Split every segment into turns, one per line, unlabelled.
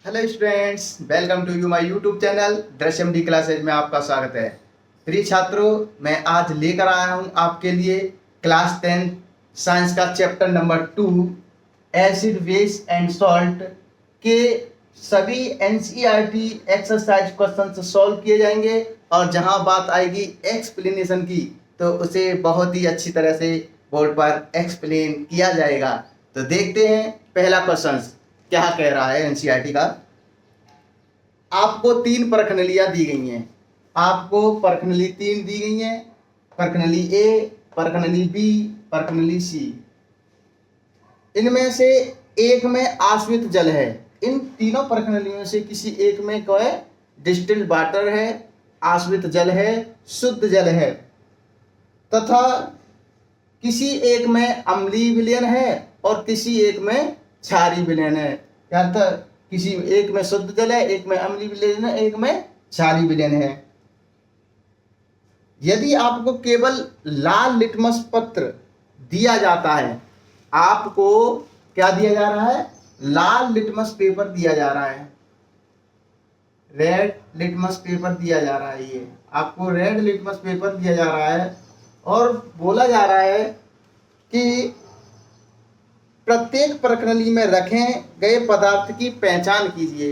Hello students, welcome to you my YouTube channel Drishyam D classes में आपका स्वागत है। प्रिय छात्रों, मैं आज लेकर आया हूं आपके लिए क्लास 10 साइंस का chapter number 2 acid base and salt के सभी एनसीईआरटी एक्सरसाइज क्वेश्चन सॉल्व किए जाएंगे और जहां बात आएगी एक्सप्लेनेशन की तो उसे बहुत ही अच्छी तरह से बोर्ड पर एक्सप्लेन किया जाएगा। तो देखते हैं पहला क्वेश्चन क्या कह रहा है एनसीईआरटी का। आपको 3 परखनलियां दी गई हैं। आपको परखनली 3 दी गई हैं, परखनली ए, परखनली बी, परखनली सी। इनमें से एक में आश्रित जल है। इन तीनों परखनलियों से किसी एक में कोई डिस्टिल्ड वाटर है, आश्रित जल है, शुद्ध जल है, तथा किसी एक में अम्लीय विलयन है और किसी एक में क्षारीय विलयन है। या तो किसी एक में शुद्ध जल है, एक में अम्लीय विलयन है, एक में क्षारीय विलयन है। यदि आपको केवल लाल लिटमस पत्र दिया जाता है, आपको क्या दिया जा रहा है? लाल लिटमस पेपर दिया जा रहा है, रेड लिटमस पेपर दिया जा रहा है। ये आपको रेड लिटमस पेपर दिया जा रहा है और बोला जा रहा है कि प्रत्येक प्रणाली में रखे गए पदार्थ की पहचान कीजिए।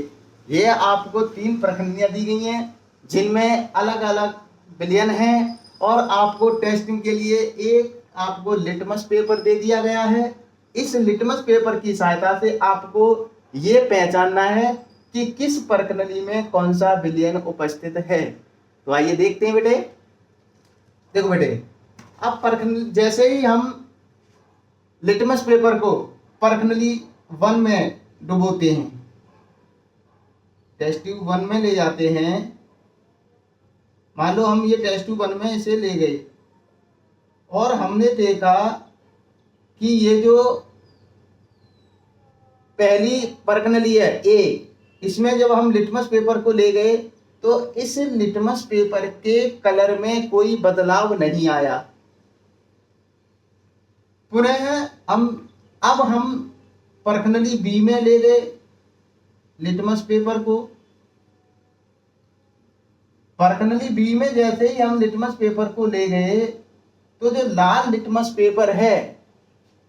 ये आपको 3 प्रणालियां दी गई हैं जिनमें अलग अलग विलयन हैं और आपको टेस्टिंग के लिए एक आपको लिटमस पेपर दे दिया गया है। इस लिटमस पेपर की सहायता से आपको ये पहचानना है कि किस प्रणाली में कौन सा विलयन उपस्थित है। तो आइए देखते हैं बेटे। देखो बेटे, अब प्रणाली जैसे ही हम लिटमस पेपर को परखनली 1 में डुबोते हैं, टेस्ट ट्यूब 1 में ले जाते हैं। मान लो हम ये टेस्ट ट्यूब 1 में इसे ले गए और हमने देखा कि ये जो पहली परखनली है ए, इसमें जब हम लिटमस पेपर को ले गए तो इस लिटमस पेपर के कलर में कोई बदलाव नहीं आया। पुनः हम परखनली बी में ले गए लिटमस पेपर को। परखनली बी में जैसे ही हम लिटमस पेपर को ले गए तो जो लाल लिटमस पेपर है,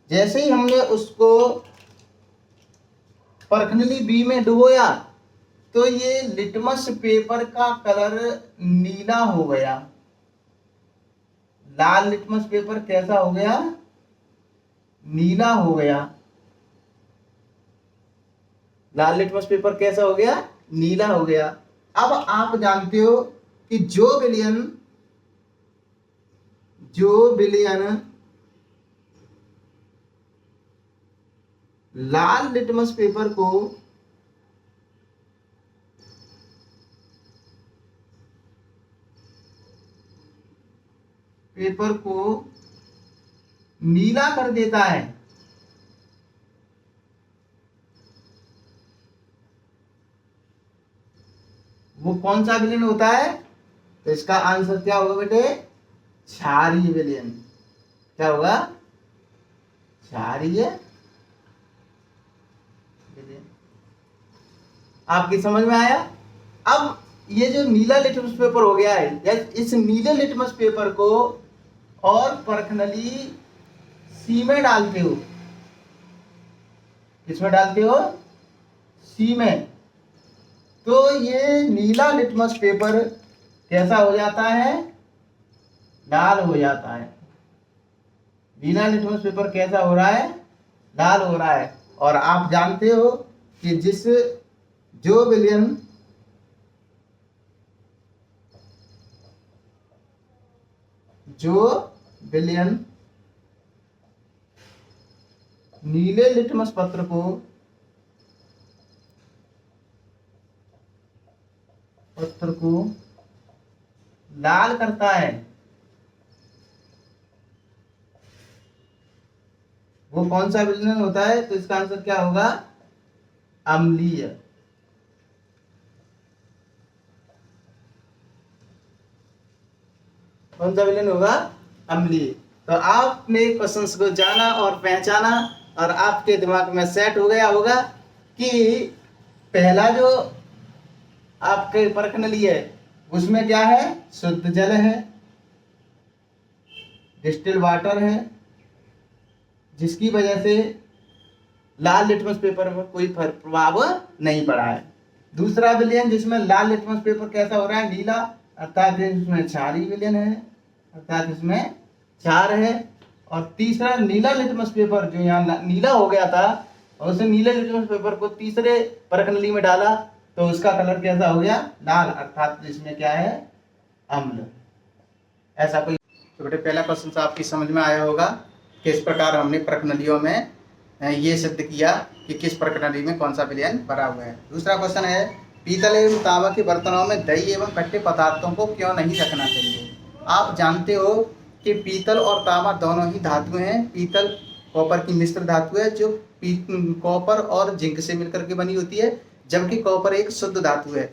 जैसे ही हमने उसको परखनली बी में डुबोया तो ये लिटमस पेपर का कलर नीला हो गया। लाल लिटमस पेपर कैसा हो गया? नीला हो गया। लाल लिटमस पेपर कैसा हो गया? नीला हो गया। अब आप जानते हो कि जो विलयन लाल लिटमस पेपर को नीला कर देता है, वो कौन सा विलयन होता है? तो इसका आंसर क्या होगा बेटे? क्षारीय विलयन। क्या होगा? क्षारीय विलयन। आपकी समझ में आया? अब ये जो नीला लिटमस पेपर हो गया है, या इस नीले लिटमस पेपर को और परखनली सी में डालते हो। किसमें डालते हो? सी में। तो ये नीला लिटमस पेपर कैसा हो जाता है? लाल हो जाता है। नीला लिटमस पेपर कैसा हो रहा है? लाल हो रहा है। और आप जानते हो कि जो विलयन नीले लिटमस पत्र को लाल करता है, वो कौन सा विलयन होता है? तो इसका आंसर क्या होगा? अम्लीय। कौन सा विलयन होगा? अम्लीय। तो आपने क्वेश्चंस को जाना और पहचाना और आपके दिमाग में सेट हो गया होगा कि पहला जो आपके परख नली है उसमें क्या है, शुद्ध जल है, डिस्टिल वाटर है, जिसकी वजह से लाल लिटमस पेपर पर कोई प्रभाव नहीं पड़ा है। दूसरा विलयन जिसमें लाल लिटमस पेपर कैसा हो रहा है, नीला, अर्थात इसमें क्षारीय विलयन है, अर्थात इसमें क्षार है। और तीसरा नीला लिटमस पेपर जो यहाँ नीला हो गया था और उस नीले लिटमस पेपर को तीसरे परख नली में डाला तो उसका कलर कैसा हो गया, लाल, अर्थात इसमें क्या है, अम्ल। ऐसा कोई। तो बेटे पहला क्वेश्चन आपकी समझ में आया होगा किस प्रकार हमने परख नलियों में ये सिद्ध किया कि किस परख नली में कौन सा विलयन भरा हुआ है। दूसरा क्वेश्चन है, पीतल एवं तांबा के बर्तनों में दही एवं खट्टे पदार्थों को क्यों नहीं रखना चाहिए। आप जानते हो कि पीतल और तांबा दोनों ही धातु हैं। पीतल कॉपर की मिश्र धातु है जो कॉपर और जिंक से मिलकर के बनी होती है, जबकि कॉपर एक शुद्ध धातु है।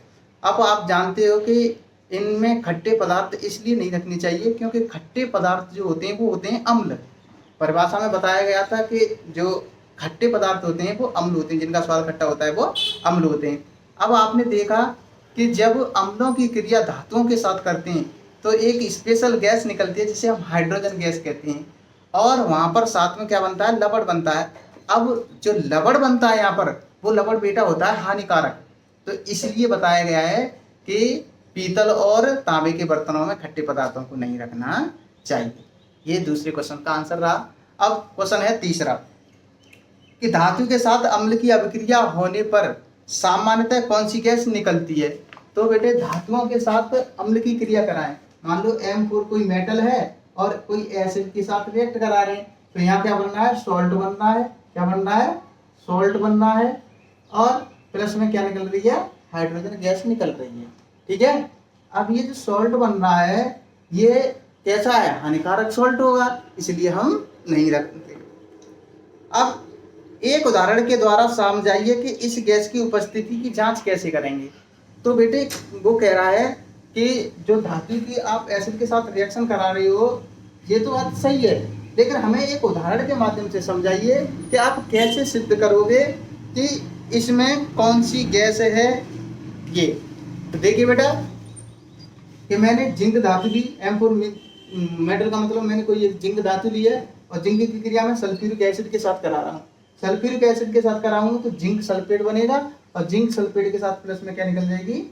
अब आप जानते हो कि इनमें खट्टे पदार्थ इसलिए नहीं रखने चाहिए क्योंकि खट्टे पदार्थ जो होते हैं वो होते हैं अम्ल। परिभाषा में बताया गया था कि जो खट्टे पदार्थ होते हैं वो अम्ल होते हैं, जिनका स्वाद खट्टा होता है वो अम्ल होते हैं। अब आपने देखा कि जब अम्लों की क्रिया धातुओं के साथ करते हैं तो एक स्पेशल गैस निकलती है जिसे हम हाइड्रोजन गैस कहते हैं, और वहाँ पर साथ में क्या बनता है, लवण बनता है। अब जो लवण बनता है यहाँ पर, वो लवण बेटा होता है हानिकारक। तो इसलिए बताया गया है कि पीतल और तांबे के बर्तनों में खट्टे पदार्थों को नहीं रखना चाहिए। ये दूसरे क्वेश्चन का आंसर रहा। अब क्वेश्चन है तीसरा कि धातु के साथ अम्ल की अभिक्रिया होने पर सामान्यतः कौन सी गैस निकलती है। तो बेटे धातुओं के साथ अम्ल की क्रिया कराएं। मान लो M4 कोई मेटल है और कोई एसिड के साथ रिएक्ट करा रहे हैं, तो यहाँ क्या बनना है, सॉल्ट बनना है। क्या बनना है, सॉल्ट बनना है। और प्लस में क्या निकल रही है, हाइड्रोजन गैस निकल रही है। ठीक है। अब ये जो सॉल्ट बन रहा है ये कैसा है, हानिकारक सॉल्ट होगा, इसलिए हम नहीं रखते। अब एक उदाहरण के द्वारा समझाइए कि इस गैस की उपस्थिति की जांच कैसे करेंगे। तो बेटे वो कह रहा है कि जो धातु की आप एसिड के साथ रिएक्शन करा रहे हो ये तो बात सही है, लेकिन हमें एक उदाहरण के माध्यम से समझाइए कि आप कैसे सिद्ध करोगे कि इसमें कौन सी गैस है ये। तो देखिए बेटा कि मैंने जिंक धातु ली, M4 मेटल का मतलब मैंने कोई एक जिंक धातु ली है और जिंक की क्रिया में सल्फ्यूरिक एसिड के साथ करा रहा हूँ। सल्फ्यूरिक एसिड के साथ कराऊंगा तो जिंक सल्फेट बनेगा और जिंक सल्फेट के साथ प्लस में क्या निकल जाएगी,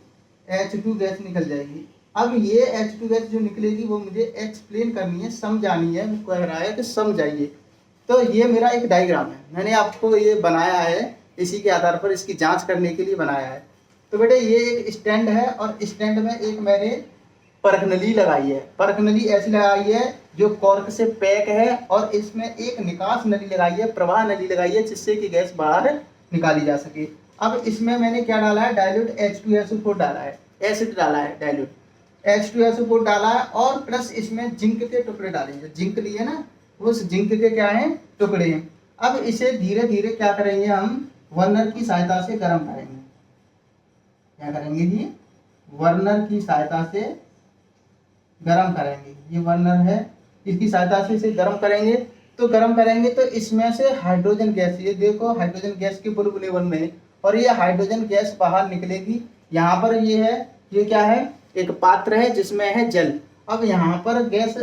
H2 गैस निकल जाएगी। अब ये H2 गैस जो निकलेगी वो मुझे एक्सप्लेन करनी है, समझानी है। वो कह रहा है कि समझाइए। तो ये मेरा एक डायग्राम है, मैंने आपको ये बनाया है, इसी के आधार पर इसकी जांच करने के लिए बनाया है। तो बेटे ये एक स्टैंड है और स्टैंड में एक मैंने परख नली लगाई है। परख नली ऐसी लगाई है जो कॉर्क से पैक है और इसमें एक निकास नली लगाई है, प्रवाह नली लगाई है, जिससे कि गैस बाहर निकाली जा सके। अब इसमें मैंने क्या डाला है, डाइल्यूट H2SO4 डाला है, एसिड डाला है, डाइल्यूट H2SO4 डाला है और प्लस इसमें जिंक के टुकड़े डालेंगे। जिंक लिए ना, उस जिंक के क्या हैं, टुकड़े हैं। अब इसे धीरे धीरे क्या करेंगे, हम वर्नर की सहायता से गर्म करेंगे। क्या करेंगे जी, वर्नर की सहायता से गर्म करेंगे। ये वर्नर है, इसकी सहायता से इसे गर्म करेंगे। तो गर्म करेंगे तो इसमें से हाइड्रोजन गैस, ये देखो हाइड्रोजन गैस के बुलबुले बन रहे हैं और ये हाइड्रोजन गैस बाहर निकलेगी। यहाँ पर ये है, ये क्या है, एक पात्र है जिसमें है जल। अब यहाँ पर गैस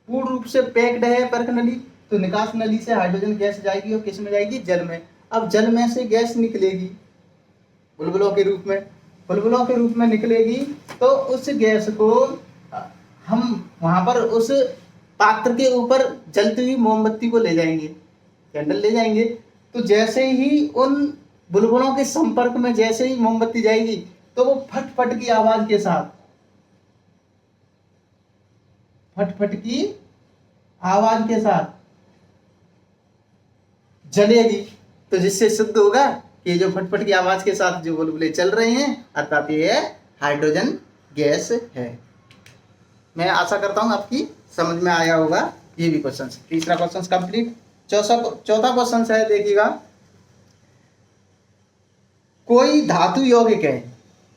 पूर्ण रूप से पैक्ड है परख नली, तो निकास नली से हाइड्रोजन गैस जाएगी और किस में जाएगी, जल में। अब जल में से गैस निकलेगी बुलबुलों के रूप में, बुलबुलों के रूप में निकलेगी। तो उस गैस को हम वहां पर उस पात्र के ऊपर जलती हुई मोमबत्ती को ले जाएंगे, कैंडल ले जाएंगे। तो जैसे ही उन बुलबुलों के संपर्क में जैसे ही मोमबत्ती जाएगी तो वो फट फट की आवाज के साथ, फट फट की आवाज के साथ जलेगी। तो जिससे सिद्ध होगा कि जो फटफट की आवाज के साथ जो बुलबुले चल रहे हैं अर्थात ये हाइड्रोजन गैस है। मैं आशा करता हूं आपकी समझ में आया होगा ये भी क्वेश्चन। तीसरा क्वेश्चन कंप्लीट। चौथा क्वेश्चन है, देखिएगा, कोई धातु यौगिक है,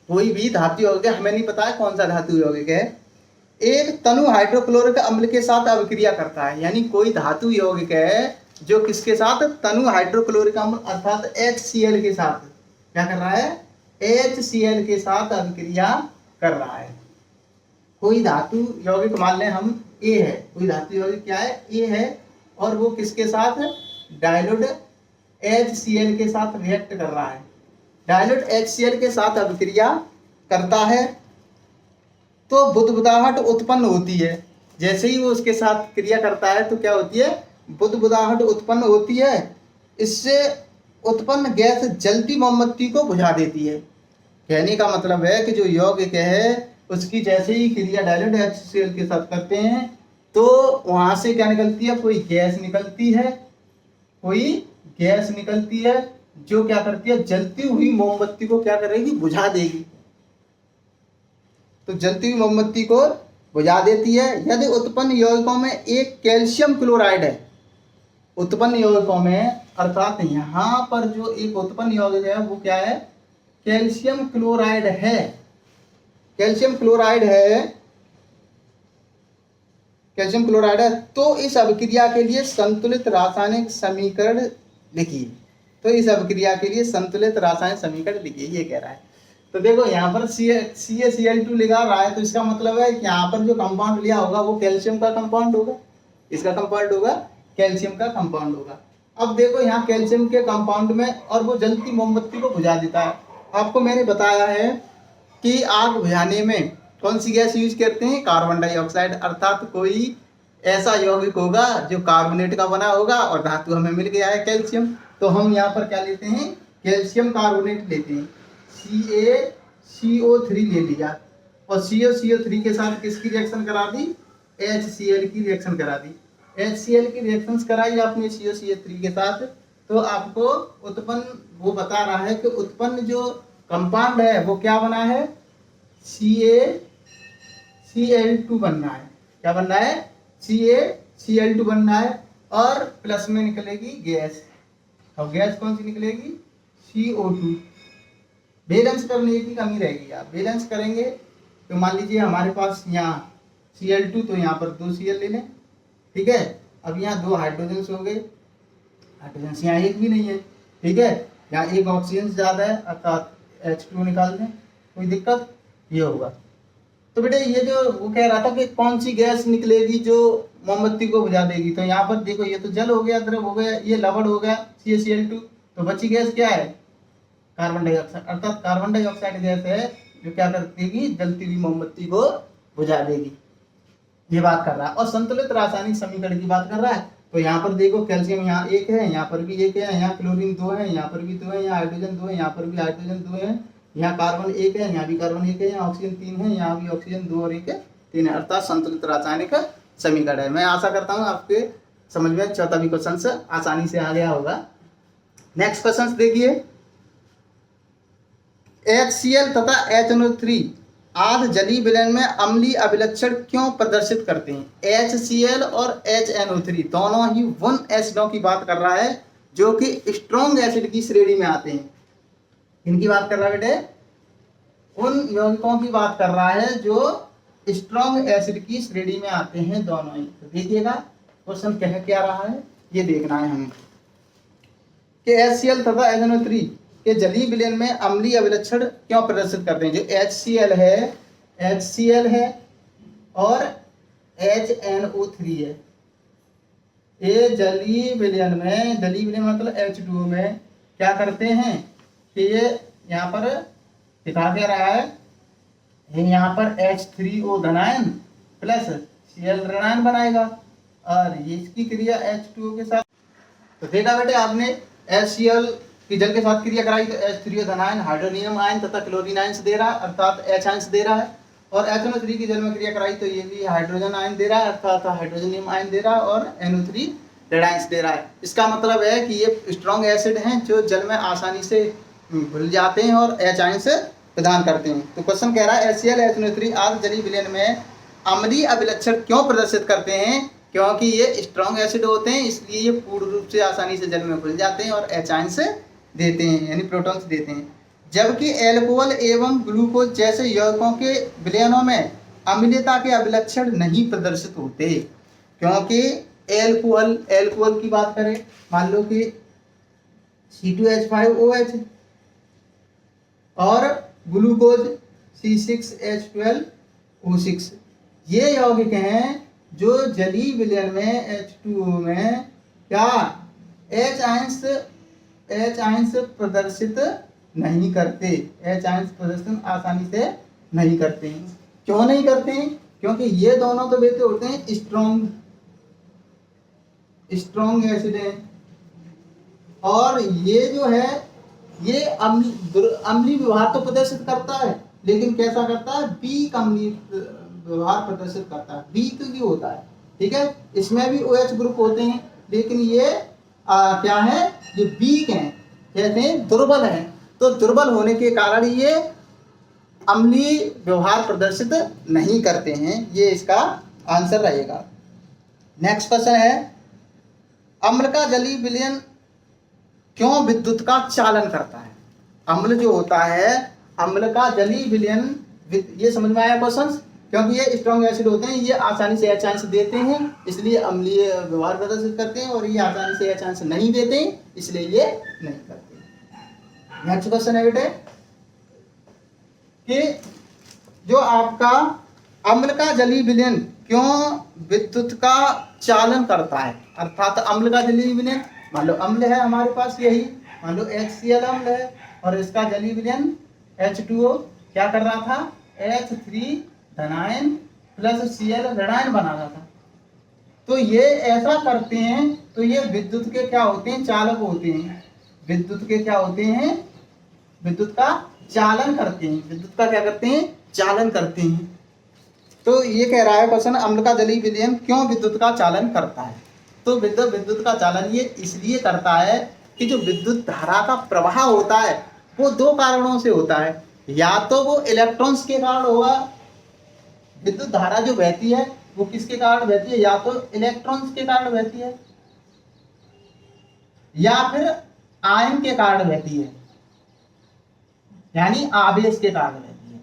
कोई भी धातु यौगिक है, हमें नहीं पता है कौन सा धातु यौगिक है, एक तनु हाइड्रोक्लोरिक अम्ल के साथ अभिक्रिया करता है। यानी कोई धातु यौगिक है जो किसके साथ, तनु हाइड्रोक्लोरिक अम्ल अर्थात HCl के साथ क्या कर रहा है, HCl के साथ अभिक्रिया कर रहा है। कोई धातु यौगिक मान लें हम A है, कोई धातु यौगिक क्या है, A है, और वो किसके साथ, डाइल्यूट HCl के साथ रिएक्ट कर रहा है। डाइल्यूट HCl के साथ अभिक्रिया करता है तो बुदबुदाहट उत्पन्न होती है। जैसे ही वो उसके साथ क्रिया करता है तो क्या होती है, बुदबुदाहट उत्पन्न होती है। इससे उत्पन्न गैस जलती मोमबत्ती को बुझा देती है। कहने का मतलब है कि जो यौगिक है उसकी जैसे ही क्रिया डाइल्यूट HCl के साथ करते हैं तो वहां से क्या निकलती है, कोई गैस निकलती है, कोई गैस निकलती है जो क्या करती है, जलती हुई मोमबत्ती को क्या करेगी, बुझा देगी। तो जलती हुई मोमबत्ती को बुझा देती है। यदि उत्पन्न यौगिकों में एक कैल्शियम क्लोराइड है, उत्पन्न यौगिकों में अर्थात यहाँ पर जो एक उत्पन्न यौगिक है वो क्या है, कैल्शियम क्लोराइड है। कैल्शियम क्लोराइड है, कैल्शियम क्लोराइड है, तो इस अभिक्रिया के लिए संतुलित रासायनिक समीकरण लिखिए। तो इस अभिक्रिया के लिए संतुलित रासायनिक समीकरण लिखिए, ये कह रहा है। तो देखो यहाँ पर CaCl2 लिखा रहा है, तो इसका मतलब है कि यहाँ पर जो कंपाउंड लिया होगा वो कैल्शियम का कंपाउंड होगा, इसका कंपाउंड होगा कैल्शियम का कंपाउंड होगा। अब देखो यहाँ कैल्शियम के कंपाउंड में, और वो जलती मोमबत्ती को बुझा देता है। आपको मैंने बताया है कि आग बुझाने में कौन सी गैस यूज करते हैं, कार्बन डाइऑक्साइड। अर्थात कोई ऐसा यौगिक होगा जो कार्बोनेट का बना होगा और धातु हमें मिल गया है कैल्शियम, तो हम यहाँ पर क्या लेते हैं, कैल्शियम कार्बोनेट लेते हैं। CaCO3 ले लिया और CO3 के साथ किसकी रिएक्शन करा दी, HCl की रिएक्शन करा दी। HCl की रिएक्शन कराई आपने CO3 के साथ, तो आपको उत्पन्न वो बता रहा है कि उत्पन्न जो कंपाउंड है वो क्या बना है, CaCl2 बनना है। क्या बनना है, CaCl2 बनना है, और प्लस में निकलेगी गैस। अब गैस कौन सी निकलेगी, CO2। बैलेंस करने की कमी रहेगी, आप बैलेंस करेंगे तो मान लीजिए हमारे पास यहाँ Cl2, तो यहाँ पर 2 Cl ले लें, ठीक है। अब यहाँ 2 हाइड्रोजन हो गए, हाइड्रोजन यहाँ एक भी नहीं है, ठीक है। यहाँ एक ऑक्सीजन ज़्यादा है अर्थात H2 निकाल दें, कोई दिक्कत, ये होगा। तो बेटे ये जो वो कह रहा था कि कौन सी गैस निकलेगी जो मोमबत्ती को बुझा देगी, तो यहाँ पर देखो ये तो जल हो गया, द्रव हो गया, ये लवण हो गया CaCl2, तो बची गैस क्या है, कार्बन डाइऑक्साइड। अर्थात कार्बन डाइऑक्साइड गैस है जो क्या कर देगी, जलती हुई मोमबत्ती को बुझा देगी, ये बात कर रहा है। और संतुलित रासायनिक समीकरण की बात कर रहा है। तो यहाँ पर देखो कैल्शियम यहाँ एक है, यहाँ पर भी एक है, यहाँ क्लोरीन 2 है, यहाँ पर भी 2 है, यहाँ हाइड्रोजन 2 है, यहाँ पर भी हाइड्रोजन 2 है, यहाँ कार्बन 1 है, यहाँ भी कार्बन 1 है, यहाँ ऑक्सीजन 3 है, यहाँ भी ऑक्सीजन 2 और 1 है, 3 है। अर्थात संतुलित रासायनिक समीकरण है। मैं आशा करता हूँ आपके समझ में 14वीं क्वेश्चन आसानी से आ गया होगा। नेक्स्ट क्वेश्चन देखिए, HCl तथा HNO3 आध जलीय विलयन में अम्लीय अभिलक्षण क्यों प्रदर्शित करते हैं। HCl और HNO3 दोनों ही उन एसिडों की बात कर रहा है जो कि स्ट्रॉन्ग एसिड की श्रेणी में आते हैं। इनकी बात कर रहा है बेटे, उन यौगिकों की बात कर रहा है जो स्ट्रॉन्ग एसिड की श्रेणी में आते हैं दोनों ही। तो देखिएगा क्वेश्चन कह क्या रहा है, ये देखना है हमें कि HCl तथा HNO3 के जलीय विलयन में अम्लीय अभिलक्षण क्यों प्रदर्शित करते हैं। जो HCl है और HNO3 है, ये जलीय विलयन में, जलीय विलयन मतलब H2O में क्या करते हैं कि ये यहाँ पर दिखा दे रहा है, यहाँ पर H3O धनायन प्लस Cl ऋणायन बनाएगा और ये इसकी क्रिया H2O के साथ। तो देखा बेटे आपने, HCl की जल के साथ क्रिया कराई तो H3O धनायन हाइड्रोनियम आयन तथा क्लोरीन आयन दे रहा है अर्थात H आयन दे रहा है, और HNO3 की जल में क्रिया कराई तो ये भी हाइड्रोजन आयन दे रहा है अर्थात हाइड्रोजनियम आयन दे रहा है, और NO3 रेडायंस दे रहा है। इसका मतलब है कि ये स्ट्रॉन्ग एसिड हैं जो जल में आसानी से घुल जाते हैं और H आयन से प्रदान करते हैं। तो क्वेश्चन कह रहा है HCl HNO3 आदि जलीय विलयन में अम्लीय अभिलक्षण क्यों प्रदर्शित करते हैं, क्योंकि ये स्ट्रॉन्ग एसिड होते हैं इसलिए ये पूर्ण रूप से आसानी से जल में घुल जाते हैं और H आयन से देते हैं यानी प्रोटॉन्स देते हैं। जबकि एल्कोहल एवं ग्लूकोज जैसे यौगिकों के विलयनों में अम्लीयता के अभिलक्षण नहीं प्रदर्शित होते, क्योंकि एल्कोहल की बात करें, मान लो कि C2H5OH और ग्लूकोज C6H12O6। ये यौगिक हैं जो जलीय विलयन में H2O में क्या H आयंस प्रदर्शित नहीं करते, H आयंस प्रदर्शन आसानी से नहीं करते हैं। क्यों नहीं करते हैं? क्योंकि ये दोनों तो बेटे होते हैं स्ट्रॉन्ग एसिड है, और ये जो है ये अम्लीय व्यवहार तो प्रदर्शित करता है, लेकिन कैसा करता है? वीक अम्लीय व्यवहार प्रदर्शित करता है, वीक ही होता है। ठीक है, इसमें भी OH ग्रुप होते हैं, लेकिन ये क्या है? ये वीक हैं, कहते हैं दुर्बल हैं। तो दुर्बल होने के कारण ये अम्लीय व्यवहार प्रदर्शित नहीं करते हैं। ये इसका आंसर रहेगा। नेक्स्ट क्वेश्चन है, अम्ल का जलीय विलयन क्यों विद्युत का चालन करता है? अम्ल जो होता है, अम्ल का जलीय विलयन, ये समझ में आया क्वेश्चन? क्योंकि ये स्ट्रॉन्ग एसिड होते हैं, ये आसानी से H आयंस देते हैं, इसलिए अम्लीय व्यवहार प्रदर्शित करते हैं, और ये आसानी से H आयंस नहीं देते हैं, इसलिए ये नहीं करते। नेक्स्ट क्वेश्चन है बेटे कि जो आपका अम्ल का जलीय विलयन क्यों विद्युत का चालन करता है? अर्थात अम्ल का जलीय विलयन, मान लो अम्ल है हमारे पास, यही मान लो HCl अम्ल है, और इसका जलीय विलयन H2O क्या कर रहा था? H3 धनायन प्लस Cl ऋणायन बना रहा था। तो ये ऐसा करते हैं, तो ये विद्युत के क्या होते हैं? चालक होते हैं। विद्युत के क्या होते हैं? विद्युत का चालन करते हैं। विद्युत का क्या करते हैं? चालन करते हैं। तो ये कह रहा है क्वेश्चन, अम्ल का जलीय विलयन क्यों विद्युत का चालन करता है? तो विद्युत का चालन ये इसलिए करता है कि जो विद्युत धारा का प्रवाह होता है वो दो कारणों से होता है। या तो वो इलेक्ट्रॉन्स के कारण होगा, विद्युत धारा जो बहती है वो किसके कारण बहती है? या तो इलेक्ट्रॉन्स के कारण बहती है, या फिर आयन के कारण बहती है, यानी आवेश के कारण बहती है।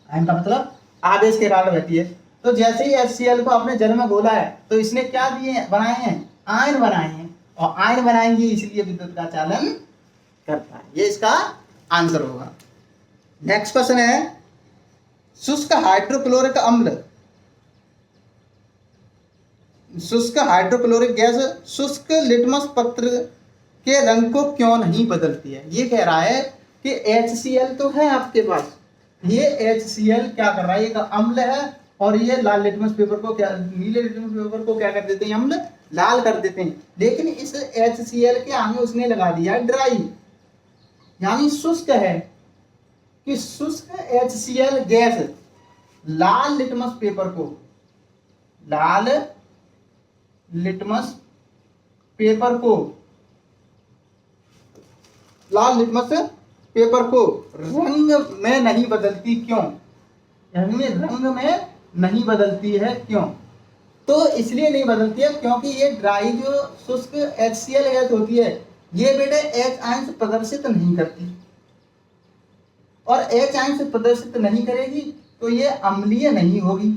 आयन का मतलब आवेश के कारण बहती है। तो जैसे ही HCl को अपने जल में घोला है, तो इसने क्या बनाए हैं? आयन बनाए हैं, और आयन बनाएंगे इसलिए विद्युत का चालन करता है। ये इसका आंसर होगा। नेक्स्ट क्वेश्चन है, शुष्क हाइड्रोक्लोरिक गैस शुष्क लिटमस पत्र के रंग को क्यों नहीं बदलती है? ये कह रहा है कि HCl तो है आपके पास, ये HCl क्या कर रहा है? एक अम्ल है, और ये लाल लिटमस पेपर को क्या, नीले लिटमस पेपर को क्या कर देते हैं? अम्ल लाल कर देते हैं। लेकिन इस HCl के आगे उसने लगा दिया ड्राई, यानी शुष्क है, कि शुष्क HCl गैस लाल लिटमस पेपर को रंग में नहीं बदलती। क्यों? यानी रंग में नहीं बदलती है, क्यों? तो इसलिए नहीं बदलती है क्योंकि ये ड्राई जो शुष्क HCl गैस होती है, ये बेटे H आयंस प्रदर्शित नहीं करती, और H आयंस प्रदर्शित नहीं करेगी तो ये अम्लीय नहीं होगी,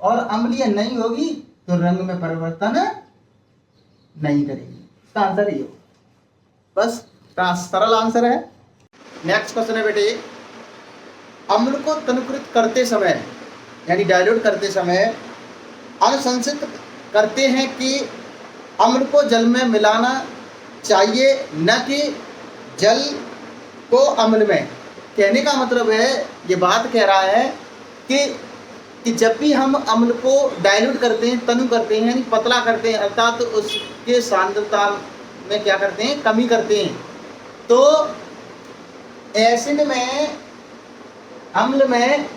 और अम्लीय नहीं होगी तो रंग में परिवर्तन नहीं करेगी। इसका आंसर ये हो, बस सरल आंसर है। नेक्स्ट क्वेश्चन है बेटे, अम्ल को तनुकृत करते समय यानी डाइल्यूट करते समय अनुशंसित करते हैं कि अम्ल को जल में मिलाना चाहिए, न कि जल को अम्ल में। कहने का मतलब है, ये बात कह रहा है कि जब भी हम अम्ल को डाइल्यूट करते हैं, तनु करते हैं, यानी पतला करते हैं, अर्थात तो उसके सांद्रता में क्या करते हैं? कमी करते हैं। तो एसिड में, अम्ल में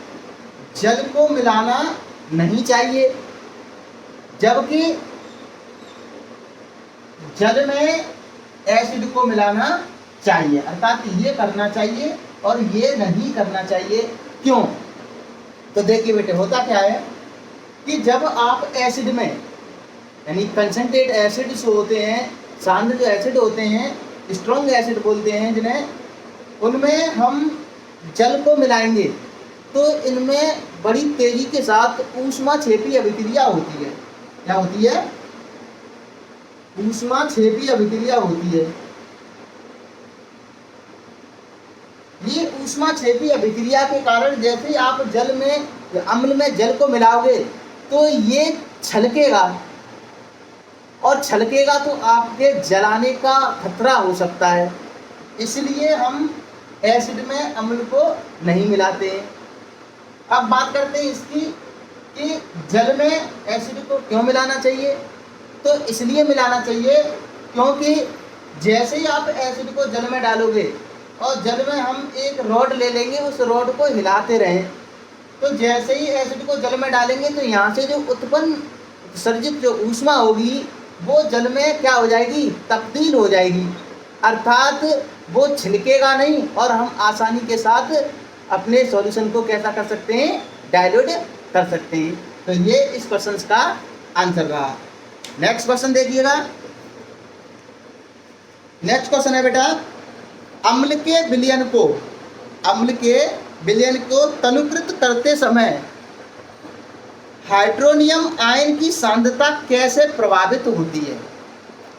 जल को मिलाना नहीं चाहिए, जबकि जल में एसिड को मिलाना चाहिए। अर्थात ये करना चाहिए और ये नहीं करना चाहिए। क्यों? तो देखिए बेटे, होता क्या है कि जब आप एसिड में, यानी कंसंट्रेट एसिड्स होते हैं, सांद्र जो एसिड होते हैं, स्ट्रॉन्ग एसिड बोलते हैं जिन्हें, उनमें हम जल को मिलाएंगे तो इनमें बड़ी तेजी के साथ ऊष्माक्षेपी अभिक्रिया होती है। क्या होती है? ऊष्माक्षेपी अभिक्रिया होती है। ऊष्माक्षेपी अभिक्रिया के कारण जैसे ही आप जल में, अम्ल में जल को मिलाओगे तो ये छलकेगा, और छलकेगा तो आपके जलाने का खतरा हो सकता है। इसलिए हम एसिड में अम्ल को नहीं मिलाते हैं। अब बात करते हैं इसकी कि जल में एसिड को क्यों मिलाना चाहिए। तो इसलिए मिलाना चाहिए क्योंकि जैसे ही आप एसिड को जल में डालोगे और जल में हम एक रॉड ले लेंगे, उस रॉड को हिलाते रहें, तो जैसे ही एसिड को जल में डालेंगे तो यहाँ से जो उत्पन्न सर्जित जो ऊष्मा होगी वो जल में क्या हो जाएगी, तब्दील हो जाएगी, अर्थात वो छिलकेगा नहीं और हम आसानी के साथ अपने सॉल्यूशन को कैसा कर सकते हैं, डाइल्यूट कर सकते हैं। तो ये इस क्वेश्चन का आंसर रहा। नेक्स्ट क्वेश्चन देखिएगा। नेक्स्ट क्वेश्चन है बेटा, अम्ल के विलयन को तनुकृत करते समय हाइड्रोनियम आयन की सांद्रता कैसे प्रभावित होती है।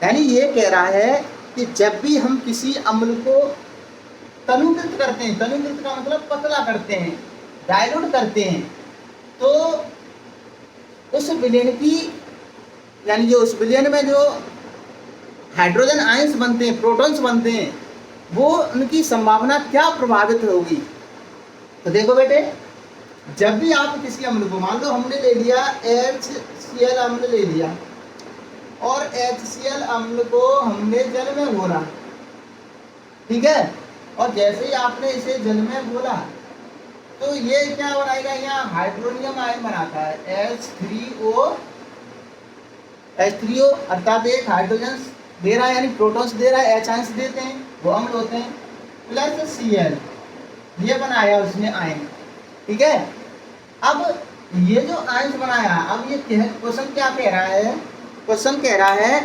यानी ये कह रहा है कि जब भी हम किसी अम्ल को तनुकृत करते हैं, तनुकृत का मतलब पतला करते हैं, डाइल्यूट करते हैं, तो उस विलयन की, यानी जो उस विलयन में जो हाइड्रोजन आयंस बनते हैं, प्रोटॉन्स बनते हैं, वो उनकी संभावना क्या प्रभावित होगी। तो देखो बेटे, जब भी आप किसी अम्ल को, मान लो हमने ले लिया HCl अम्ल ले लिया और HCl अम्ल को हमने जल में घोला, ठीक है, और जैसे ही आपने इसे जल में घोला तो ये क्या बनाएगा, यहाँ हाइड्रोनियम आयन बनाता है H3O, अर्थात एक हाइड्रोजन दे रहा है, यानी प्रोटॉन्स दे रहा है, H आयंस देते हैं, वो अम्ल होते हैं, प्लस Cl, ये बनाया उसने आयन, ठीक है। अब ये जो आयंस बनाया, अब ये क्वेश्चन क्या कह रहा है, क्वेश्चन कह रहा है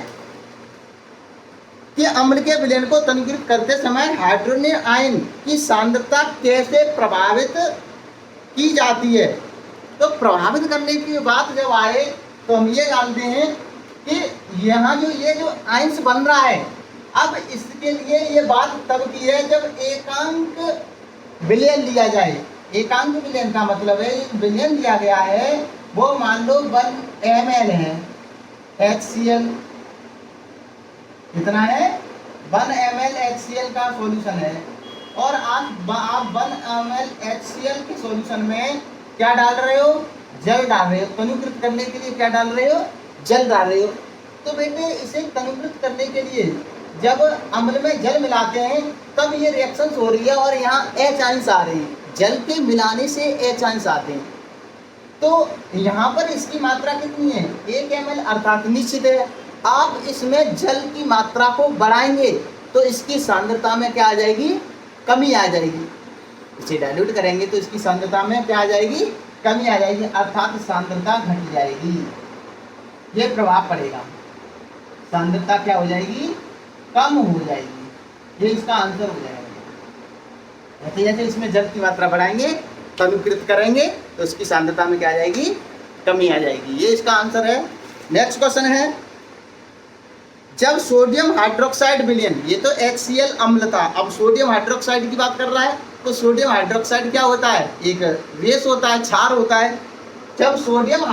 कि अम्ल के विलयन को तनुकृत करते समय हाइड्रोनियम आयन की सांद्रता कैसे प्रभावित की जाती है। तो प्रभावित करने की बात जब आए तो हम ये जानते हैं कि यहाँ जो आयंस बन रहा है, अब इसके लिए ये बात तब की है जब एकांक विलयन लिया जाए। एकांक विलयन का मतलब है विलयन दिया गया है वो मान लो 1 ml है HCl, कितना है, 1 ml HCl का सॉल्यूशन है, और आप 1 ml HCl के सॉल्यूशन में क्या डाल रहे हो, जल डाल रहे हो। तनुकृत करने के लिए क्या डाल रहे हो, जल डाल रहे हो। तो बेटे इसे तनुकृत करने के लिए जब अम्ल में जल मिलाते हैं तब ये रिएक्शंस हो रही है और यहाँ H आयंस आ रहे हैं, जल के मिलाने से H आयंस आते हैं। तो यहाँ पर इसकी मात्रा कितनी है, 1 ml, अर्थात निश्चित है आप इसमें जल की मात्रा को बढ़ाएंगे तो इसकी सांद्रता में क्या आ जाएगी, कमी आ जाएगी। इसे डाइल्यूट करेंगे तो इसकी सांद्रता में क्या आ जाएगी, कमी आ जाएगी, अर्थात सांद्रता घट जाएगी। ये प्रभाव पड़ेगा, सांद्रता क्या हो जाएगी, कम हो जाएगी। ये इसका आंसर हो जाएगा। जैसे जैसे इसमें जल की मात्रा बढ़ाएंगे, तनुकृत करेंगे तो इसकी सांद्रता में क्या आ जाएगी, कमी आ जाएगी। ये इसका आंसर है। नेक्स्ट क्वेश्चन है, जब सोडियम हाइड्रोक्साइड विलयन, ये तो HCl अम्ल था, अब सोडियम हाइड्रोक्साइड की बात कर रहा है, तो सोडियम हाइड्रोक्साइड क्या होता है, एक बेस होता है, क्षार होता है। जब सोडियम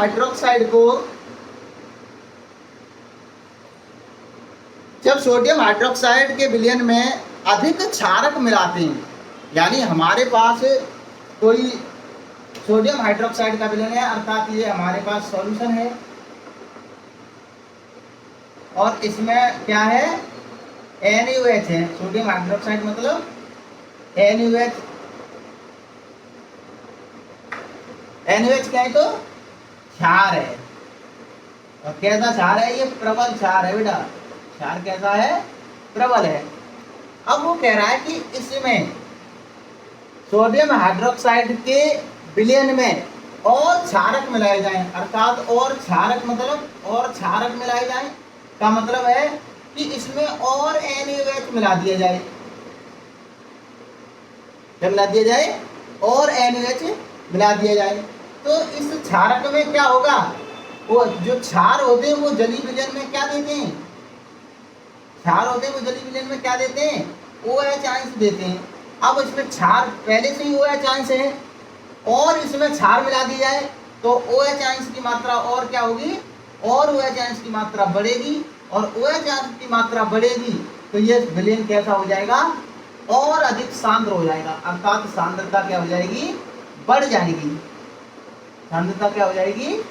हाइड्रोक्साइड के विलयन में अधिक क्षारक मिलाते हैं, यानी हमारे पास कोई सोडियम हाइड्रोक्साइड का विलयन है, अर्थात ये हमारे पास सॉल्यूशन है और इसमें क्या है, NaOH है। सोडियम हाइड्रोक्साइड मतलब NaOH, NaOH क्या है, तो क्षार है। और कैसा क्षार है, ये प्रबल क्षार है बेटा, क्षार कैसा है, प्रबल है। अब वो कह रहा है कि इसमें सोडियम हाइड्रोक्साइड के विलयन में और क्षारक मिलाए जाएं, अर्थात और क्षारक मतलब और क्षारक मिलाए जाएं का मतलब है कि इसमें और NaOH मिला दिया जाए। क्या मिला दिया जाए, और NaOH मिला दिया जाए। तो इस क्षारक में क्या होगा, वो जो क्षार होते हैं वो जलीय विलयन में क्या देते हैं, क्षार होते हैं वो जलीय विलयन में क्या देते हैं, OH आयंस देते हैं। अब इसमें क्षार पहले से ही OH आयंस है और इसमें क्षार मिला दी जाए तो OH आयंस की मात्रा और क्या होगी, और OH आयंस की मात्रा बढ़ेगी, और OH आयंस की मात्रा बढ़ेगी तो ये विलयन कैसा हो जाएगा, और अधिक सांद्र हो जाएगा, अर्थात सांद्रता क्या हो जाएगी, बढ़ जाएगी। सांद्रता क्या हो जाएगी,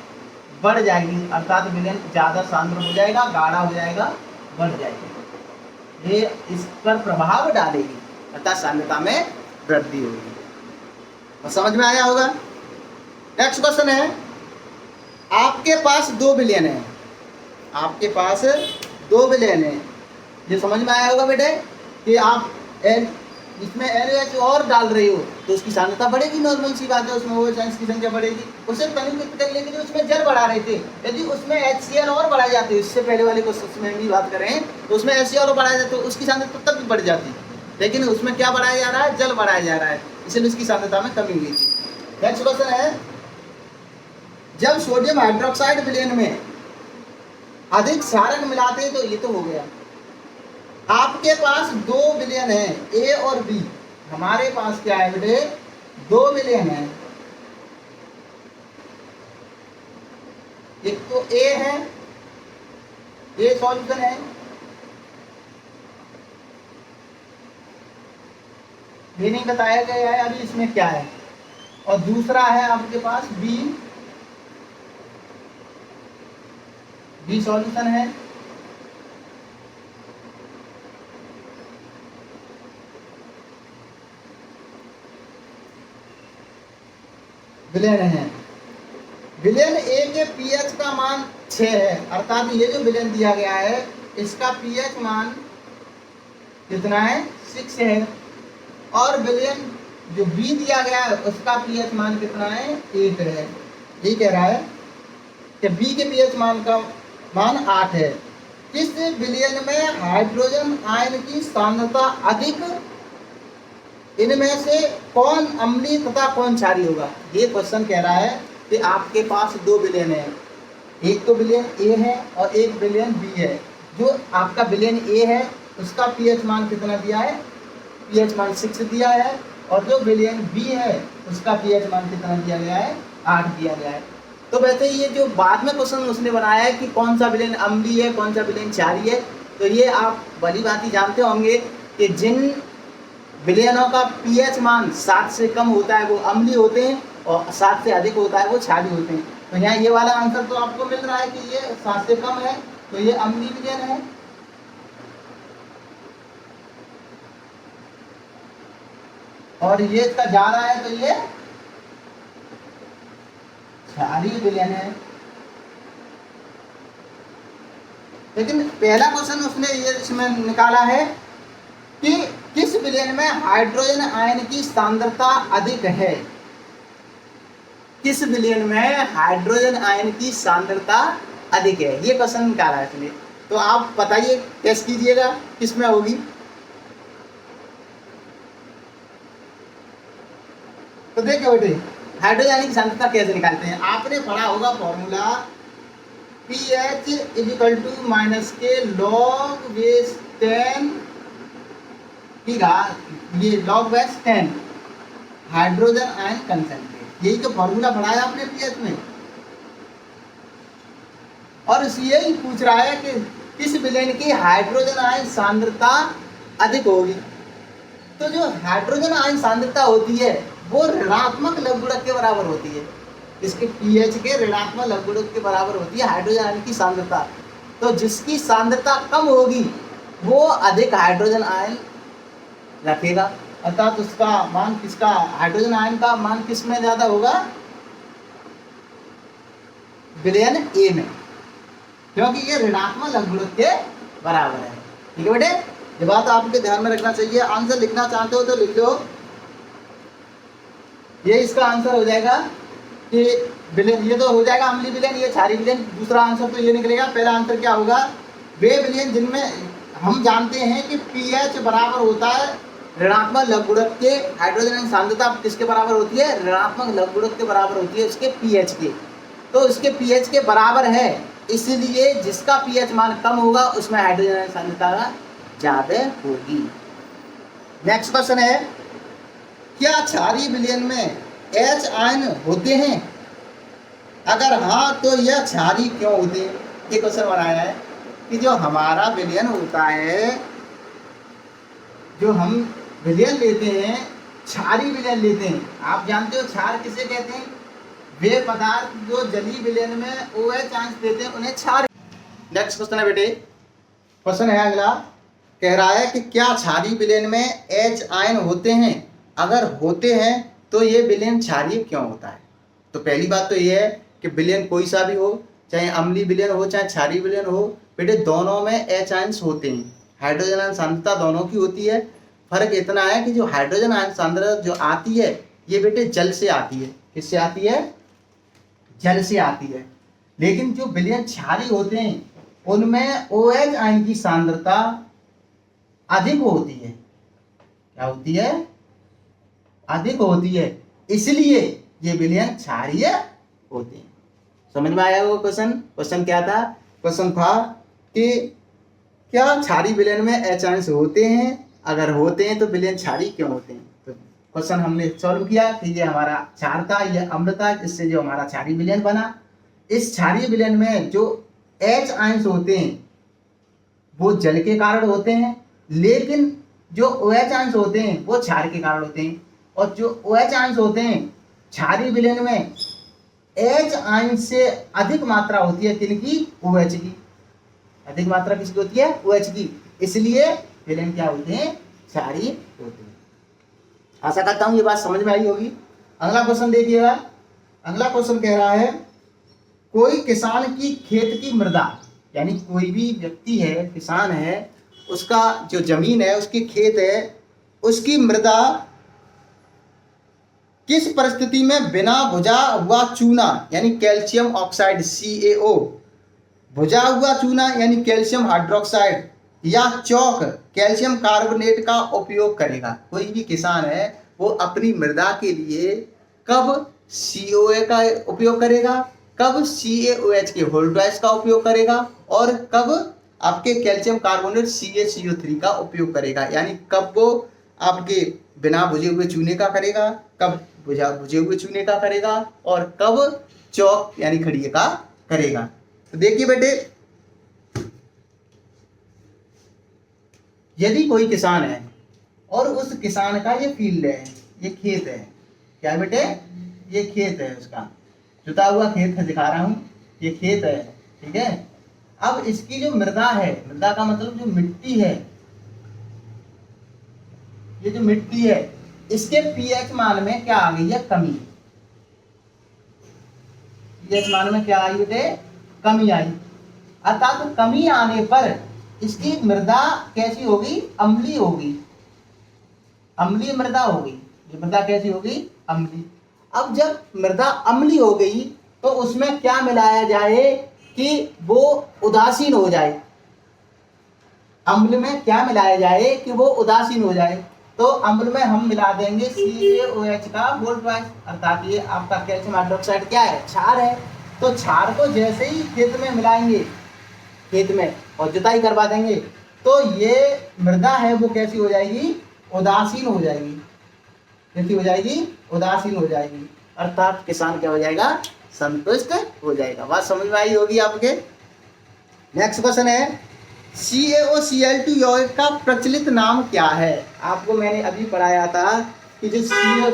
बढ़ जाएगी, अर्थात विलयन ज्यादा सांद्र हो जाएगा, गाढ़ा हो जाएगा, बढ़ जाएगी। ये इस पर प्रभाव डालेगी, अर्थात सांद्रता में वृद्धि होगी। और समझ में आया होगा। नेक्स्ट क्वेश्चन है, आपके पास 2 विलयन है, आपके पास 2 विलयन है। ये समझ में आया होगा बेटे कि आप इसमें NaOH और डाल रही हो तो उसकी सांद्रता बढ़ेगी, नॉर्मल सी बात है, उसमें OH आयंस की संख्या बढ़ेगी। उसे तनिक करने के लिए उसमें जल बढ़ा रहे थे, यदि उसमें HCl और बढ़ाई जाती, इससे पहले वाले क्वेश्चन में भी बात करें तो उसमें HCl और बढ़ाया जाता तो उसकी सांद्रता तब भी बढ़ जाती, लेकिन उसमें क्या बढ़ाया जा रहा है, जल बढ़ाया जा रहा है, इसलिए उसकी सांद्रता में कमी हुई थी। नेक्स्ट क्वेश्चन है, जब सोडियम हाइड्रोक्साइड विलयन में अधिक क्षारक मिलाते हैं तो ये तो हो गया। आपके पास 2 विलयन है A और B, हमारे पास क्या है बेटे, 2 विलयन है। एक तो A है, A सॉल्यूशन है, ये नहीं बताया गया है अभी इसमें क्या है, और दूसरा है आपके पास B सॉल्यूशन है। विलयन है, विलयन A के pH का मान 6 है, अर्थात ये जो विलयन दिया गया है इसका pH मान कितना है, 6 है, और विलयन जो B दिया गया है उसका pH मान कितना है, 8 है। ये कह रहा है कि B के pH मान का मान 8 है। किस विलयन में हाइड्रोजन आयन की सांद्रता अधिक, इनमें से कौन अम्लीय तथा कौन क्षारीय होगा। ये क्वेश्चन कह रहा है कि आपके पास 2 विलयन है, एक तो विलयन A है और एक विलयन B है। जो आपका विलयन A है उसका pH मान कितना दिया है, pH मान 6 दिया है, और जो विलयन B है उसका pH मान कितना दिया गया है, 8 दिया गया है। तो वैसे ये जो बाद में क्वेश्चन उसने बनाया है कि कौन सा विलयन अम्लीय है, कौन सा विलयन क्षारीय है, तो ये आप भली बात ही जानते होंगे कि जिन विलयनों का pH मान 7 से कम होता है वो अम्लीय होते हैं, और 7 से अधिक होता है वो क्षारीय होते हैं। तो यहाँ ये वाला आंसर तो आपको मिल रहा है कि ये 7 से कम है तो ये अम्लीय विलयन है, और ये इसका ज्यादा है तो ये क्षारीय विलयन है। लेकिन पहला क्वेश्चन उसने ये इसमें निकाला है कि किस विलयन में हाइड्रोजन आयन की सांद्रता अधिक है, किस विलयन में हाइड्रोजन आयन की सांद्रता अधिक है, ये क्वेश्चन निकाला है इसने। तो आप बताइए कैसे कीजिएगा, किसमें होगी। तो देखिए बेटे, हाइड्रोजन आयन की सांद्रता कैसे निकालते हैं, आपने पढ़ा होगा फॉर्मूला pH = माइनस के log बेस 10 की घात, ये log base 10 hydrogen ion concentrate, यही तो फॉर्मूला पढ़ाया आपने pH में। और यही पूछ रहा है कि किस विलयन की हाइड्रोजन आयन सांद्रता अधिक होगी। तो जो हाइड्रोजन आयन सांद्रता होती है वो ऋणात्मक लघुगुणक के बराबर होती है, इसके pH के ऋणात्मक लघुगुणक के बराबर होती है हाइड्रोजन आयन की सांद्रता। तो जिसकी सांद्रता कम होगी वो अधिक हाइड्रोजन आयन रखेगा, अर्थात उसका मान किसका, हाइड्रोजन आयन का मान किस में ज्यादा होगा, विलयन A में, क्योंकि ये ऋणात्मक लघुगुणक के बराबर है। ठीक है बेटे, ये बात आपके ध्यान में रखना चाहिए। आंसर लिखना चाहते हो तो लिख लो, ये इसका आंसर हो जाएगा कि विलयन, ये तो हो जाएगा अम्लीय विलयन, ये क्षारीय विलयन। दूसरा आंसर तो ये निकलेगा। पहला आंसर क्या होगा, वे विलयन जिनमें हम जानते हैं कि pH बराबर होता है ऋणात्मक लघुगुणक के, हाइड्रोजन सांद्रता किसके बराबर होती है, ऋणात्मक लघुगुणक के बराबर होती है उसके pH के। तो इसके pH के बराबर है, इसलिए जिसका pH मान कम होगा उसमें हाइड्रोजन सांद्रता ज़्यादा होगी। नेक्स्ट क्वेश्चन है, क्या क्षारीय विलयन में H आयन होते हैं? अगर हाँ तो यह क्षारीय क्यों होते हैं? ये क्वेश्चन बनाया है कि जो हमारा विलयन होता है, जो हम विलयन लेते हैं, क्षारीय विलयन लेते हैं। आप जानते हो क्षार किसे कहते हैं? वे पदार्थ जो जलीय विलयन में OH आयन देते हैं उन्हें क्षार। नेक्स्ट क्वेश्चन है बेटे, क्वेश्चन है अगला, कह रहा है कि क्या क्षारीय विलयन में H आयन होते हैं? अगर होते हैं तो ये विलयन क्षारीय क्यों होता है? तो पहली बात तो ये है कि विलयन कोई सा भी हो, चाहे अम्लीय विलयन हो चाहे क्षारीय विलयन हो, बेटे दोनों में H आयन्स होते हैं। हाइड्रोजन आयन सांद्रता दोनों की होती है। फर्क इतना है कि जो हाइड्रोजन आयन सांद्रता जो आती है ये बेटे जल से आती है। किससे आती है? जल से आती है। लेकिन जो विलयन क्षारीय होते हैं उनमें OH आयन की सांद्रता अधिक होती है। क्या होती है? अधिक होती है, इसलिए ये विलयन क्षारीय होते हैं। समझ में आया वो क्वेश्चन? क्वेश्चन क्या था? क्वेश्चन था कि क्या क्षारीय विलयन में H आयन्स होते हैं? अगर होते हैं तो विलयन क्षारीय क्यों होते हैं? तो क्वेश्चन हमने सॉल्व किया कि ये हमारा क्षार था, ये अम्ल था, इससे जो हमारा क्षारीय विलयन बना। इस क्षारीय विलयन में जो H आयन्स होते हैं वो जल के कारण होते हैं, लेकिन जो OH आयन्स होते हैं वो क्षार के कारण होते हैं। और जो OH आयन्स होते हैं क्षारीय विलयन में H आयन से अधिक मात्रा होती है किनकी? OH की। अधिक मात्रा किसकी होती है? OH की। इसलिए विलयन क्या होते हैं? क्षारीय होते हैं। आशा करता हूं ये बात समझ में आई होगी। अगला क्वेश्चन देखिएगा। अगला क्वेश्चन कह रहा है, कोई किसान की खेत की मृदा, यानी कोई भी व्यक्ति है, किसान है, उसका जो जमीन है, उसकी खेत है, उसकी मृदा किस परिस्थिति में बिना भुजा हुआ चूना यानी कैल्शियम ऑक्साइड CaO, भुजा हुआ चूना यानी कैल्शियम हाइड्रोक्साइड या चौक कैल्शियम कार्बोनेट का उपयोग करेगा? कोई भी किसान है वो अपनी मृदा के लिए कब CoA का उपयोग करेगा, कब CaOH के होल ट्वाइस का उपयोग करेगा, और कब आपके कैल्शियम कार्बोनेट CaCO3 का उपयोग करेगा। यानी कब वो आपके बिना भुजे हुए चूने का करेगा, कब भुजे हुए चूने का करेगा, और कब चौक यानी खड़िए का करेगा। तो देखिए बेटे, यदि कोई किसान है और उस किसान का ये फील्ड है, ये खेत है, क्या है बेटे? ये खेत है, उसका जुता हुआ खेत है, दिखा रहा हूं, ये खेत है, ठीक है। अब इसकी जो मृदा है, मृदा का मतलब जो मिट्टी है, ये जो मिट्टी है इसके pH मान में क्या आ गई है? कमी। pH मान में क्या आई बेटे? कमी आई। अर्थात कमी आने पर इसकी मृदा कैसी होगी? अम्लीय होगी, अम्लीय मृदा होगी। ये मृदा कैसी होगी? अम्लीय। अब जब मृदा अम्लीय हो गई तो उसमें क्या मिलाया जाए कि वो उदासीन हो जाए? अम्ल में क्या मिलाया जाए कि वो उदासीन हो जाए? तो अम्ल में हम मिला देंगे CaOH का होल ट्वाइस, अर्थात ये आपका कैल्शियम हाइड्रोक्साइड क्या है? क्षार है। तो क्षार को जैसे ही खेत में मिलाएंगे, खेत में, और जुताई करवा देंगे, तो ये मृदा है वो कैसी हो जाएगी? उदासीन हो जाएगी। कैसी हो जाएगी? उदासीन हो जाएगी। अर्थात किसान क्या हो जाएगा? संतुष्ट हो जाएगा। बात समझ में आई होगी आपके। नेक्स्ट क्वेश्चन है, CaOCl2 यौगिक का प्रचलित नाम क्या है? आपको मैंने अभी पढ़ाया था कि जो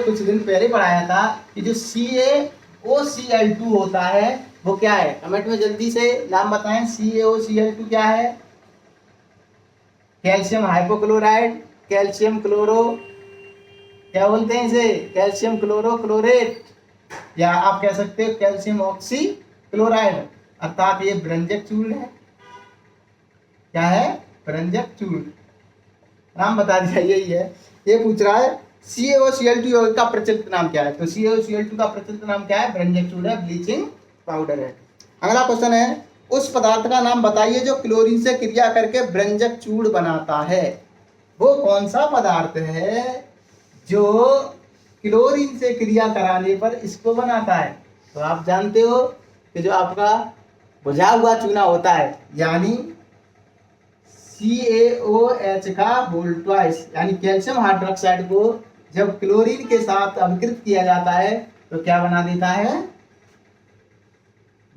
कुछ दिन पहले पढ़ाया था कि जो CaOCl2 होता है वो क्या है? कमेंट में जल्दी से नाम बताएं। CaOCl2 क्या है? कैल्शियम हाइपोक्लोराइड, कैल्शियम क्लोरो, क्या बोलते हैं इसे? कैल्शियम क्लोरो क्लोरेट, या आप कह सकते हो कैल्शियम ऑक्सी क्लोराइड, अर्थात ये भ्रंजक चूर्ण है। क्या है? भ्रंजक चूर्ण। नाम बता दिया, यही है। ये पूछ रहा है CaOCl2 यौगिक का प्रचलित नाम क्या है? तो CaOCl2 का प्रचलित नाम क्या है? भ्रंजक चूर्ण है, ब्लीचिंग पाउडर है। अगला क्वेश्चन है, उस पदार्थ का नाम बताइए जो क्लोरीन से क्रिया करके भ्रंजक चूर्ण बनाता है। वो कौन सा पदार्थ है जो क्लोरीन से क्रिया कराने पर इसको बनाता है? तो आप जानते हो कि जो आपका बुझा हुआ चूना होता है, यानी CaOH का होल ट्वाइस, यानी कैल्शियम हाइड्रोक्साइड को जब क्लोरीन के साथ अपकृत किया जाता है तो क्या बना देता है,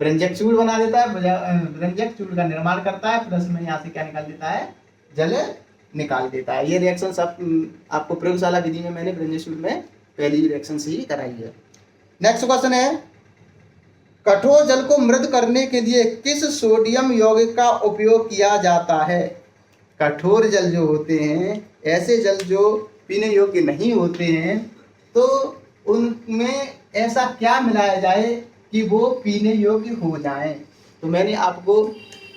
ब्रंजक चूड़ बना देता है, ब्रंजक चूड़ का निर्माण करता है, प्लस में यहाँ से क्या निकाल देता है, जल निकाल देता है। ये रिएक्शन सब आपको प्रयोगशाला विधि में मैंने ब्रंजक चूड़ में पहली रिएक्शन से ही कराई है। नेक्स्ट क्वेश्चन है, कठोर जल को मृद करने के लिए किस सोडियम यौगिक का उपयोग किया जाता है। कठोर जल जो होते हैं, ऐसे जल जो पीने योग्य नहीं होते हैं, तो उनमें ऐसा क्या मिलाया जाए कि वो पीने योग्य हो जाएं। तो मैंने आपको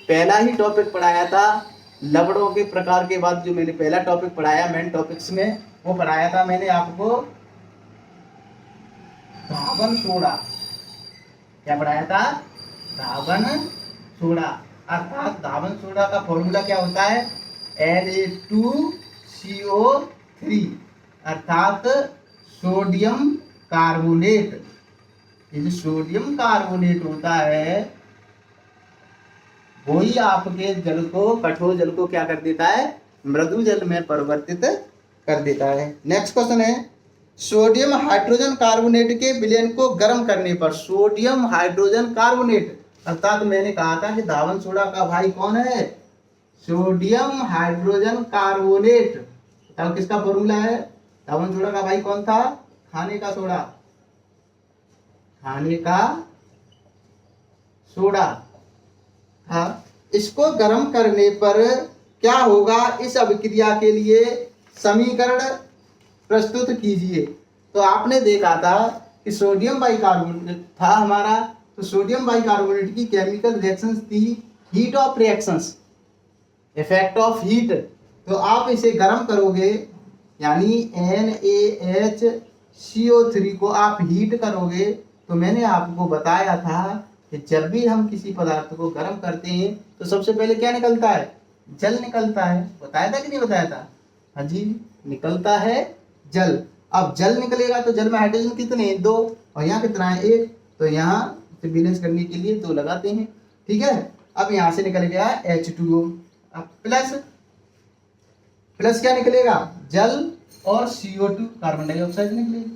पहला ही टॉपिक पढ़ाया था, लवणों के प्रकार के बाद जो मैंने पहला टॉपिक पढ़ाया मेन टॉपिक्स में, वो पढ़ाया था मैंने आपको धावन सोडा। क्या पढ़ाया था, धावन सोडा। अर्थात धावन सोडा का फॉर्मूला क्या होता है, Na2CO3 अर्थात सोडियम कार्बोनेट। ये जो सोडियम कार्बोनेट होता है वही आपके जल को, कठोर जल को क्या कर देता है, मृदु जल में परिवर्तित कर देता है। नेक्स्ट क्वेश्चन है, सोडियम हाइड्रोजन कार्बोनेट के विलयन को गर्म करने पर, सोडियम हाइड्रोजन कार्बोनेट अर्थात मैंने कहा था कि धावन सोडा का भाई कौन है, सोडियम हाइड्रोजन कार्बोनेट। बताओ किसका फॉर्मूला है, धावन सोडा का भाई कौन था, खाने का सोडा, खाने का सोडा था। इसको गर्म करने पर क्या होगा, इस अभिक्रिया के लिए समीकरण प्रस्तुत कीजिए। तो आपने देखा था कि सोडियम बाइकार्बोनेट था हमारा, तो सोडियम बाइकार्बोनेट की केमिकल रिएक्शंस थी heat of reactions, effect of heat. तो आप इसे गर्म करोगे यानी NaHCO3 को आप हीट करोगे। तो मैंने आपको बताया था कि जब भी हम किसी पदार्थ को गर्म करते हैं तो सबसे पहले क्या निकलता है, जल निकलता है। बताया था कि नहीं बताया था, हाँ जी, निकलता है जल। अब जल निकलेगा तो जल में हाइड्रोजन कितने हैं, 2, और यहाँ कितना है, 1। तो यहाँ से बैलेंस करने के लिए 2 लगाते हैं, ठीक है। अब यहाँ से निकल गया H2O, अब प्लस क्या निकलेगा, जल और CO2 कार्बन डाइऑक्साइड निकलेगा,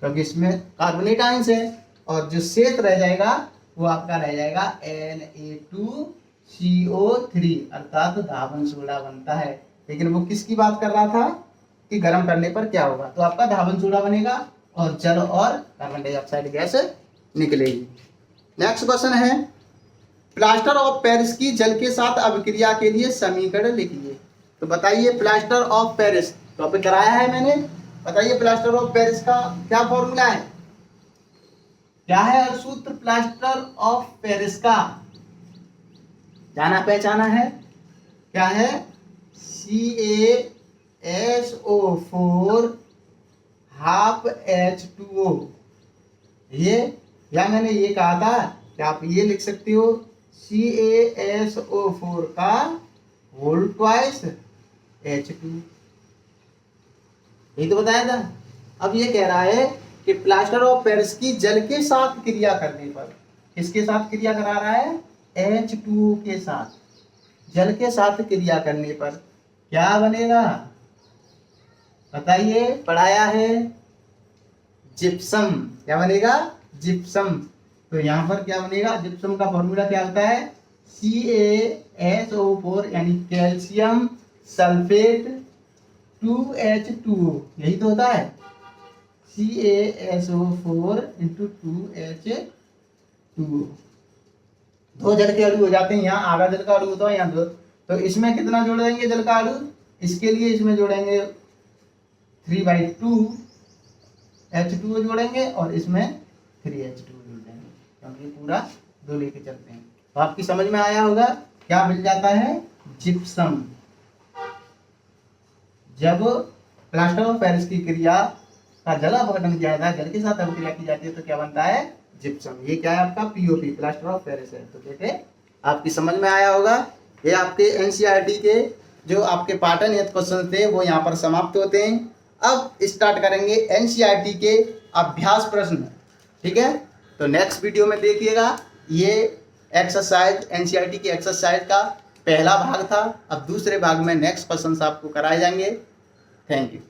क्योंकि इसमें कार्बोनेट आयंस है। और जो शेष रह जाएगा वो आपका रह जाएगा Na2CO3 अर्थात धावन सोडा बनता है। लेकिन वो किसकी बात कर रहा था कि गर्म करने पर क्या होगा, तो आपका धावन सोडा बनेगा और जल और कार्बन डाइऑक्साइड गैस निकलेगी। नेक्स्ट क्वेश्चन है, प्लास्टर ऑफ पेरिस की जल के साथ अभिक्रिया के लिए समीकरण लिखिए। तो बताइए, प्लास्टर ऑफ पेरिस टॉपिक कराया है मैंने, बताइए प्लास्टर ऑफ पेरिस का क्या फॉर्मूला है, क्या है सूत्र प्लास्टर ऑफ पेरिस का, जाना पहचाना है, क्या है, CaSO4 हाफ H2O। ये या मैंने ये कहा था कि आप ये लिख सकते हो CaSO4 का होल ट्वाइस H2, यही तो बताया था। अब ये कह रहा है कि प्लास्टर ऑफ पेरिस की जल के साथ क्रिया करने पर, किसके साथ क्रिया करा रहा है, H2O के साथ, जल के साथ क्रिया करने पर क्या बनेगा, बताइए, पढ़ाया है, जिप्सम। क्या बनेगा, जिप्सम। तो यहाँ पर क्या बनेगा, जिप्सम का फॉर्मूला क्या होता है, CaSO4 यानी कैल्शियम सल्फेट 2H2O, यही तो होता है, CaSO4 × 2H2O। 2 जल के अणु हो जाते हैं, यहाँ आधा जल का अणु होता है, यहाँ 2। तो इसमें कितना जोड़ देंगे जल का अणु, इसके लिए इसमें जोड़ेंगे 3/2 H2O जोड़ेंगे और इसमें 3H2O जोड़ देंगे, क्योंकि पूरा 2 लेके चलते हैं। तो आपकी समझ में आया होगा, क्या मिल जाता है, जिप्सम। जब प्लास्टर ऑफ पेरिस की क्रिया का जल अपघटन किया जाता है, जल के साथ अभिक्रिया की जाती है, तो क्या बनता है, जिप्सम। ये क्या है आपका POP, प्लास्टर ऑफ पेरिस है। तो बेटे आपकी समझ में आया होगा। ये आपके NCERT के जो आपके पाटन हेतु क्वेश्चन थे वो यहाँ पर समाप्त होते हैं। अब स्टार्ट करेंगे NCERT के अभ्यास प्रश्न, ठीक है। तो नेक्स्ट वीडियो में देखिएगा, ये एक्सरसाइज NCERT की एक्सरसाइज का पहला भाग था। अब दूसरे भाग में नेक्स्ट क्वेश्चन आपको कराए जाएंगे। Thank you.